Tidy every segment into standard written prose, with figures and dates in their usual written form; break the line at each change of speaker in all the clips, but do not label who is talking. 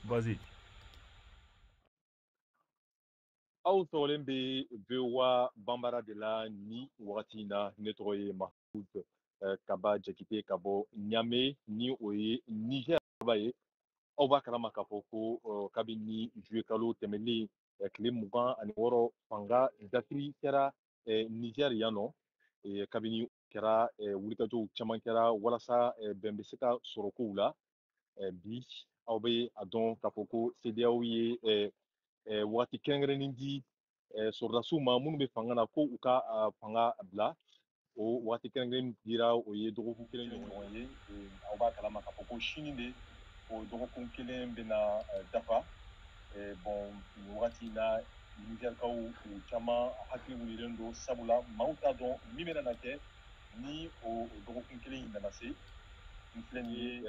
Vas-y.
Aw sɔgɔlen bɛ VOA banbara de la ni wagati in na ne tɔgɔ ye Mahmud Kaba Jakite ka bɔ Ɲame ni o ye Niger ba ye. Aw b'a kalama k'a fɔ ko kabini juye kalo tɛmɛnen tile 26 fanga dafiri kɛra Niger yan nɔ. Kabini kɛra wulikajɔw caman kɛra walasa bɛn bɛ se ka sɔrɔ kow la. Bi aw bɛ a dɔn k'a fɔ ko CEDEAO ye wagati kɛrɛnkɛrɛnnen di sɔrɔdasiw ma minnu bɛ fanga na ko u ka fanga bila. O wagati kɛrɛnkɛrɛnnen dira o ye dɔgɔkun kelen ɲɔgɔn ye. Aw b'a kalama k'a fɔ ko sini de o dɔgɔkun kelen bɛna dafa. Bon nin wagati in na Nizɛrikaw u caman hakili wulilen don sabula maaw t'a dɔn min bɛna kɛ ni o dɔgɔkun kelen in nana se. N filɛ nin ye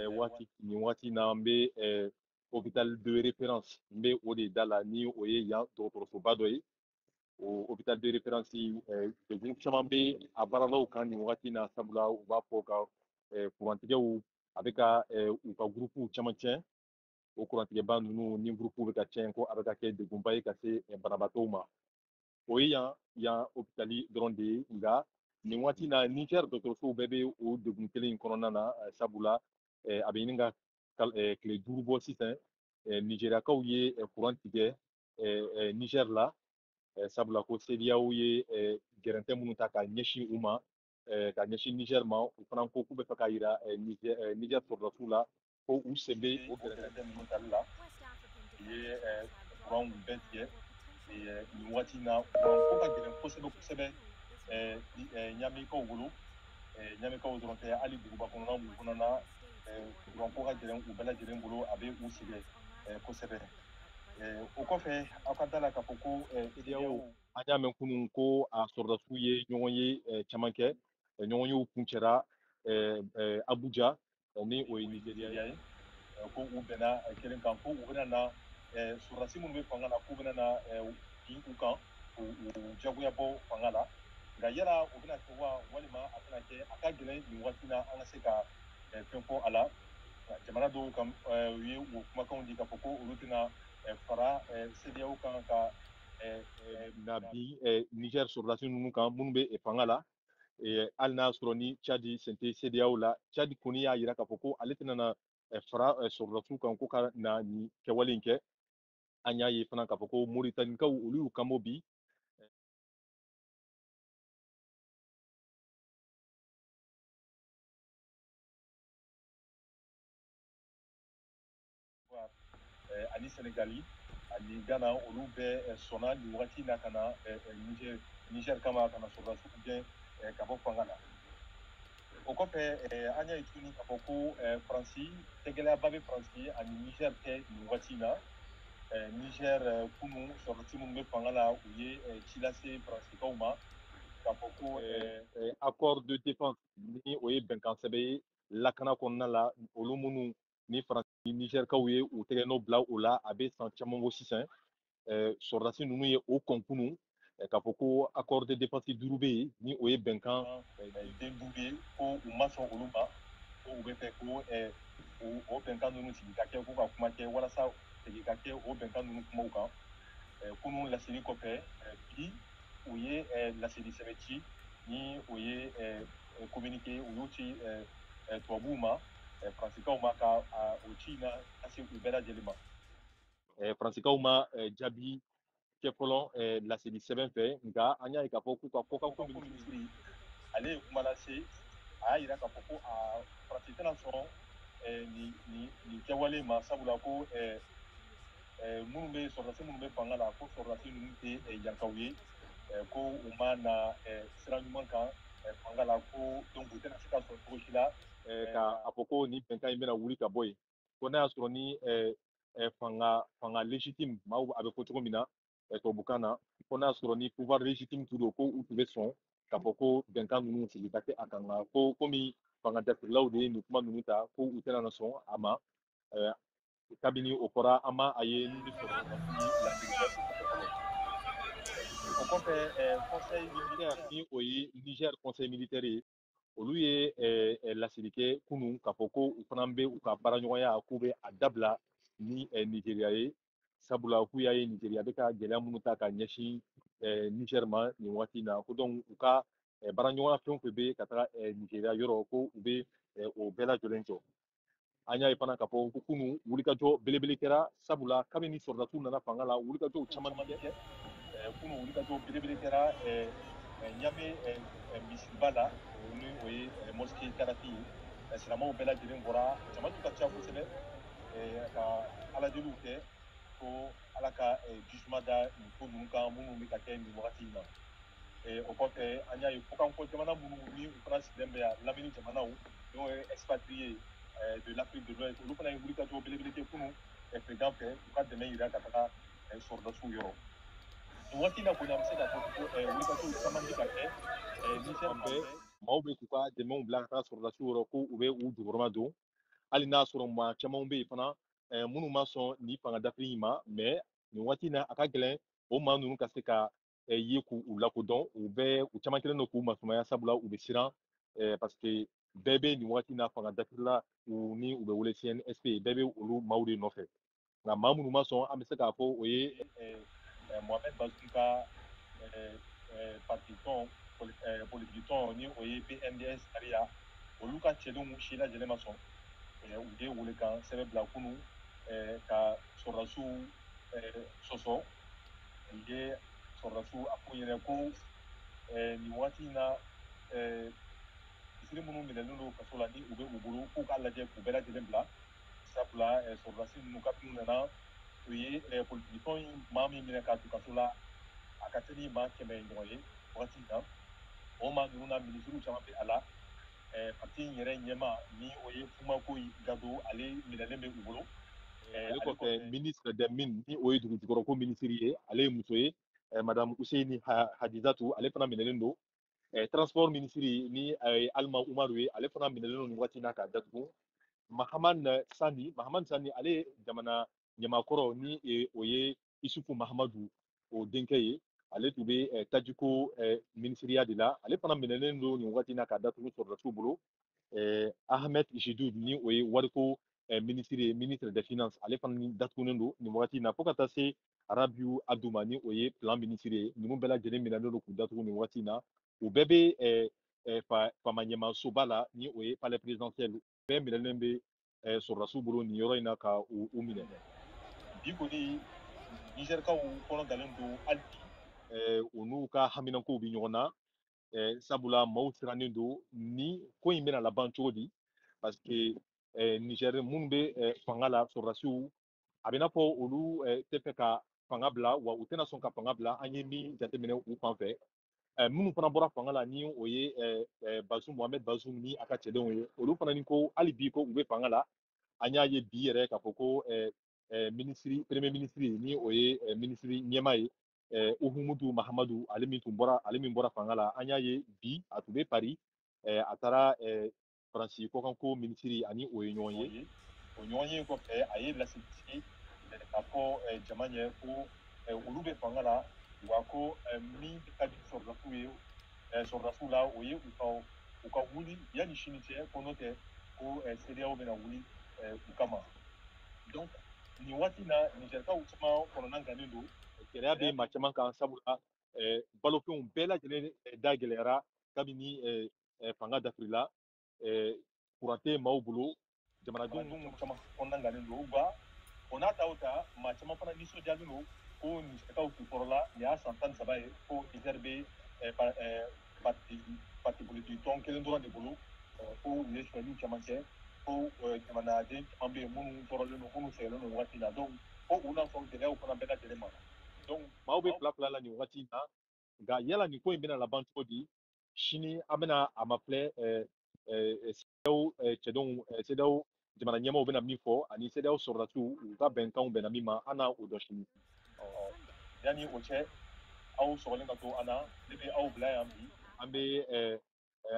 nin wagati in na n bɛ hôpital de référence n bɛ o de da la ni o ye yan dɔgɔtɔrɔsoba dɔ ye. O hôpital de référence degun caman bɛ a baaralaw kan nin wagati in na sabula u b'a fɔ ka kurantigɛw a bɛ ka u ka gurupuw caman tiɲɛ. O kurantigɛba ninnu ni gurupuw bɛ ka tiɲɛ ko a bɛ ka kɛ degunba ye ka se banabaatɔw ma. O ye yan hôpitali dɔrɔn de ye nka nin waati in na Niger dɔgɔtɔrɔsow bɛɛ bɛ o degun kelen in kɔnɔna na sabula a bɛ ɲini ka tile 5 bɔ sisan Nigériyakaw ye kuran tigɛ Niger la sabula ko CEDEAO ye gɛrɛntɛ minnu ta ka ɲɛsin u ma ka ɲɛsin Niger ma u fana ko k'u bɛ fɛ ka yira Niger sɔrɔdasiw la ko u sen bɛ o gɛrɛntɛ ninnu tali la. U ye kuranw bɛɛ tigɛ nin waati in na kuranko ka gɛlɛn kosɛbɛ kosɛbɛ ɲamikaw bolo. Ɲamikaw dɔrɔn tɛ hali duguba kɔnɔna minnu fana na kuranko ka gɛlɛn u bɛɛ lajɛlen bolo a bɛ u sɛgɛn kosɛbɛ. O kɔfɛ aw ka da la k'a fɔ ko CEDEAO an y'a mɛn kunun ko a sɔrɔdasiw ye ɲɔgɔn ye caman kɛ ɲɔgɔn yew kuncɛra Abuja ni o ye Nigeriya ye ko u bɛnna kelen kan ko u bɛna na sɔrɔdasi minnu bɛ fanga la k'u bɛna na bin u kan u jagoya bɔ fanga la nka yala o bɛna kɛ wa walima a bɛna kɛ a ka gɛlɛn nin waati na an ka se ka fɛn fɔ a la jamana dɔw kan u ye o kumakanw di k'a fɔ ko olu tɛna fara CEDEAO kan ka na bin Niger sɔrɔdasi ninnu kan minnu bɛ fanga la hali n'a sɔrɔ ni Tchadi sen tɛ CEDEAO la Tchadi kɔni y'a jira k'a fɔ ko ale tɛna na fara sɔrɔdasiw kan ko ka na nin kɛwale in kɛ. An y'a ye fana k'a fɔ ko Moritanikaw olu y'u kanbɔ bi ani Senegali ani Ghana olu bɛɛ sɔnna nin wagati in na ka na Niger kama ka na sɔrɔdasiw gɛn ka bɔ fanga la. O kɔfɛ an y'a ye tuguni k'a fɔ ko Faransi tɛgɛlɛyaba bɛ Faransi ani Niger cɛ nin wagati in na. Niger kunun sɔrɔdasi minnu bɛ fanga la u ye ci lase Faransikaw ma k'a fɔ ko accord de défense ni o ye bɛnkan sɛbɛn ye lakana kɔnɔna la olu minnu ni Faransi ni Nigerikaw ye u tɛgɛ nɔ bila o la a bɛ san caman bɔ sisan sɔrɔdasi ninnu ye o kɔn kunun k'a fɔ ko accord de défense 5 bɛ yen ni o ye bɛnkan den 5 ye ko u ma sɔn olu ma ko u bɛ fɛ ko o bɛnkan ninnu sigi ka kɛ k'u ka kuma kɛ walasa segin ka kɛ o bɛnkan ninnu kumaw kan kunun laseli kɔfɛ bi u ye laseli sɛbɛn ci ni o ye communiqué u y'o ci tubabuw ma Faransikaw ma ka o ci in na ka se u bɛɛ lajɛlen ma. Faransikaw ma jaabi kɛ fɔlɔ laseli sɛbɛn fɛ nka an y'a ye k'a fɔ k'u ka kɔkanko minisiri ale ye kuma lase a y'a jira k'a fɔ ko Faransi tɛna sɔn nin kɛwale ma sabula ko minnu bɛ sɔrɔdasi minnu bɛ fanga la ko sɔrɔdasi ninnu tɛ yankaw ye ko u ma na sira ɲuman kan fanga la ko donc u tɛna se ka sɔn cogo si la k'a fɔ ko nin bɛnkan in bɛna wuli ka bɔ yen ko n'a y'a sɔrɔ ni fanga légitime maaw a bɛ fɔ cogo min na tubabukan na ko n'a y'a sɔrɔ ni pouvoir légitime t'u don ko u tun bɛ sɔn k'a fɔ ko bɛnkan ninnu sigi ka kɛ a kan nka ko komi fanga dafirilaw de ye nin kuma ninnu ta ko u tɛna na sɔn a ma kabini o fɔra an ma a ye ni sɔrɔdasiw ye ladiriya fɔlɔ. O kɔfɛ conseil militaire ni o ye Niger conseil militaire ye olu ye laseli kɛ kunun k'a fɔ ko u fana bɛ u ka baaraɲɔgɔnya k'u bɛ a dabila ni Nigeria ye sabula k'u y'a ye Nigeria bɛ ka gɛlɛya minnu ta ka ɲɛsin Niger ma nin waati in na ko donc u ka baaraɲɔgɔnya fɛn o fɛn bɛ ka taga Nigeria yɔrɔ ko u bɛ o bɛɛ lajɛlen jɔ. An y'a ye fana k'a fɔ ko kunun wulikajɔ belebele kɛra sabula kabini sɔrɔdasiw nana fanga la wulikajɔw caman bɛ kɛ kunun wulikajɔ belebele kɛra ɲame misiba la ni o ye mosquée karati ye silamɛw bɛɛ lajɛlen bɔra jama tun ka ca kosɛbɛ ka ala deliw kɛ ko ala ka jisuma da nin ko ninnu kan minnu bɛ ka kɛ nin wagati in na o kɔfɛ an y'a ye fɔkanfɔ jamana minnu ni u fana sigilen bɛ yan lamini jamanaw n'o ye expatrié de l'Afrique de l'Ouest olu fana ye wulikajɔ belebele kɛ kunun président fɛ u ka dɛmɛ yira ka taga sɔrɔdasiw yɔrɔ nin waati in na kɔni an bɛ se k'a fɔ ko wulikajɔw caman bɛ ka kɛ Niger fan bɛɛ maaw bɛ k'u ka dɛmɛw bila ka taga sɔrɔdasiw yɔrɔ ko u bɛ u jukɔrɔma don hali n'a sɔrɔ maa camanw bɛ yen fana minnu ma sɔn nin fanga dafiri in ma mais nin waati in na a ka gɛlɛn o maa ninnu ka se ka ye k'u lakodɔn u caman kɛlen don k'u masumaya sabula u bɛ siran parce que bɛɛ bɛ nin waati in na fanga dafirila u ni u bɛ wele CNSP bɛɛ bɛ olu maaw de nɔfɛ nka maa minnu ma sɔn an bɛ se k'a fɔ o ye Mohamed Bazoum ka parti tɔn politiki tɔn ni o ye PNDS sariya olu ka cɛdenw si lajɛlen ma sɔn u ye welekan sɛbɛn bila kunun ka sɔrɔdasiw sɔsɔ u ye sɔrɔdasiw a f'u ɲɛna ko nin waati in na misiri minnu minɛlen don kaso la ni u bɛ u bolo k'u k'a lajɛ k'u bɛɛ lajɛlen bila sabula sɔrɔdasi ninnu kabini u nana u ye politiki tɔn in maa min minɛ k'a to kaso la a ka teli maa 100 ɲɔgɔn ye wagati in na o maa ninnu na minisiriw caman bɛ a la parti in yɛrɛ ɲɛma ni o ye Fumako Gado ale minɛlen bɛ u bolo ale kɔfɛ ministre des mines ni o ye dugujukɔrɔko minisiri ye ale ye muso ye madame Ousseini Hadizatu ale fana minɛlen don transport minisiri ni Alima Umaru ye ale fana minɛlen don nin waati in na k'a datugu Mahamane Sani ale ye jamana ɲamakɔrɔ ni o ye Isufu Mahamadu o denkɛ ye ale tun bɛ tajiko minisiriya de la ale fana minɛlen don nin waati in na k'a datugu sɔrɔdasiw bolo Ahmed Jidou ni o ye wariko minisiri ye ministre des finances ale fana ni datugulen don nin wagati in na fo ka taa se Arabiu Adouma ni o ye plan minisiri ye ninnu bɛɛ lajɛlen minɛlen don k'u datugu nin wagati in na u bɛɛ bɛ fama ɲɛmasoba la ni o ye palais présidentiel bɛɛ minɛlen bɛ sɔrɔdasiw bolo nin yɔrɔ in na ka u minɛ bi kɔni nizɛrikaw kɔnɔ dalen don hali bi u n'u ka haminakow bɛ ɲɔgɔn na sabula maaw sirannen don ni ko in bɛna laban cogo di parce que Niger minnu bɛ fanga la sɔrɔdasiw a bɛ n'a fɔ olu tɛ fɛ ka fanga bila wa u tɛna sɔn ka fanga bila an ye min jateminɛ u fan fɛ minnu fana bɔra fanga la ni o ye Bazoum Mohamed Bazoum ni a ka cɛdenw ye olu fana ni ko hali bi ko u bɛ fanga la an y'a ye bi yɛrɛ k'a fɔ ko premier ministre ni o ye minisiri ɲɛma ye Uhumudu Mahamadu ale min bɔra fanga la an y'a ye bi a tun bɛ Paris a taara Faransi kɔkanko minisiri ani o ye ɲɔgɔn ye o ɲɔgɔn ye kɔfɛ a ye lasigi k'a fɔ jama ɲɛ ko olu bɛ fanga la wa ko min ka di sɔrɔdasiw ye sɔrɔdasiw la o ye u ka wuli yanni sini cɛ ko n'o tɛ ko CEDEAO bɛna wuli u kama donc nin waati in na nizɛrikaw caman kɔnɔna gannen don gɛlɛya bɛ maa caman kan sabula balofɛnw bɛɛ lajɛlen da gɛlɛyara kabini fanga dafirila kuran tɛ maaw bolo jamanadenw caman kɔnɔna gannen don wa o n'a ta o ta maa caman fana nisɔndiyalen don ko nizɛrikaw kun kɔrɔla nin y'a san 13 ye ko Niger bɛ parti politique tɔn kelen dɔrɔn de bolo ko u ye sonyɛliw caman kɛ ko jamanaden caman bɛ yen minnu tɔɔrɔlen don minnu sɛgɛnnen don wagati in na donc ko u n'a sɔn gɛlɛyaw fana bɛɛ lajɛlen ma donc maaw bɛ fila la nin wagati in na nka yala nin ko in bɛna laban cogo di sini an bɛna a ma filɛ CEDEAO jamana ɲɛmaaw bɛna min fɔ ani CEDEAO sɔrɔdasiw u ka bɛnkanw bɛnna min ma an n'a o dɔn sini yanni o cɛ aw sɔgɔlen ka to an na ne bɛ aw bila yan bi an bɛ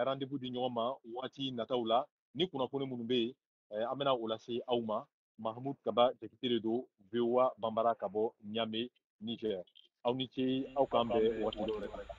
rendez-vous di ɲɔgɔn ma waati nataw la ni kunnafoni minnu bɛ yen an bɛna o lase aw ma Mahamud Kaba Jakite de don VOA Banbara ka bɔ Niamey Niger aw ni ce aw k'an bɛn waati dɔ wɛrɛ la